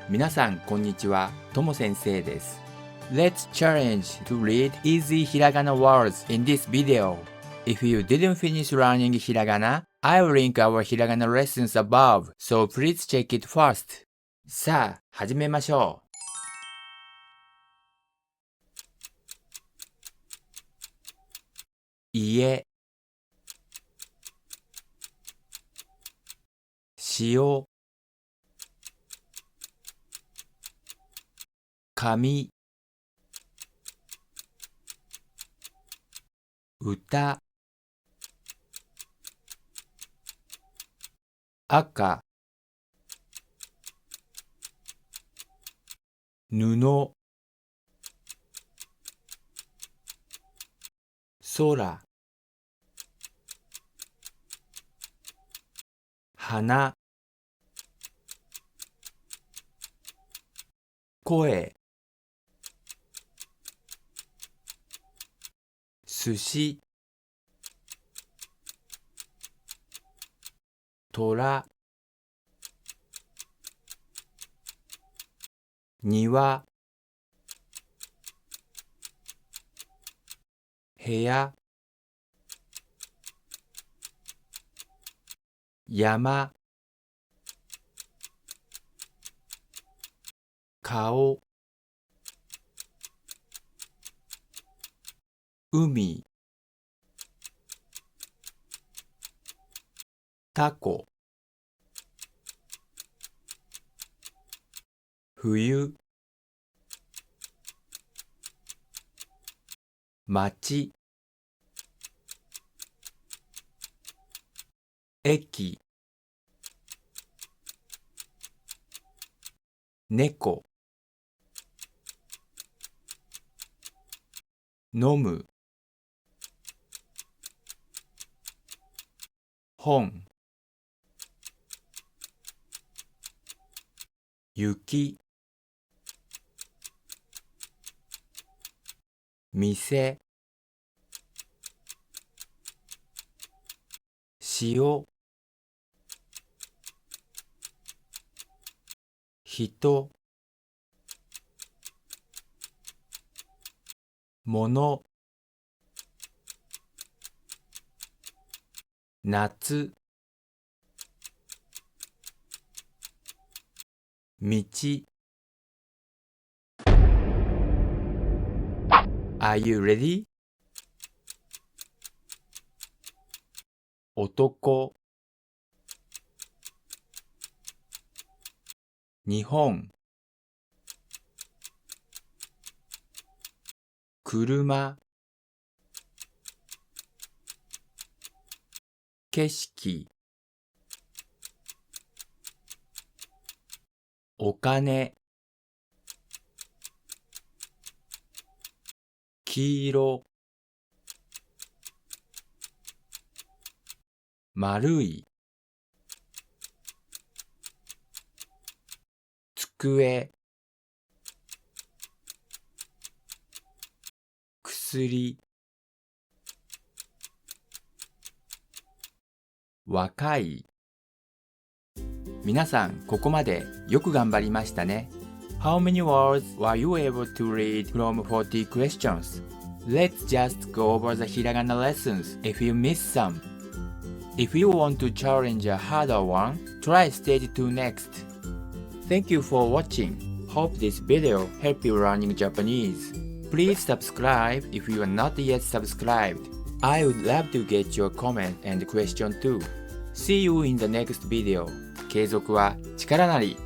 皆さんこんにちは、とも先生です。Let's challenge to read easy hiragana words in this video. If you didn't finish learning hiragana, I will link our hiragana lessons above, so please check it first. さあ、始めましょう。家、塩、紙、歌、赤、布、空、花、声、寿司、虎、庭、部屋、山、顔、海、タコ、冬、町、駅、猫、飲む、本、雪、店、塩、人、物、夏、道。Are you ready? 男、日本、車、景色、お金、黄色、丸い、机、薬、若い。皆さん、ここまでよく頑張りましたね。How many words were you able to read from 40 questions? Let's just go over the hiragana lessons if you missed some. If you want to challenge a harder one, try stage 2 next. Thank you for watching. Hope this video helped you learning Japanese. Please subscribe if you are not yet subscribed. I would love to get your comment and question too. See you in the next video. 継続は力なり。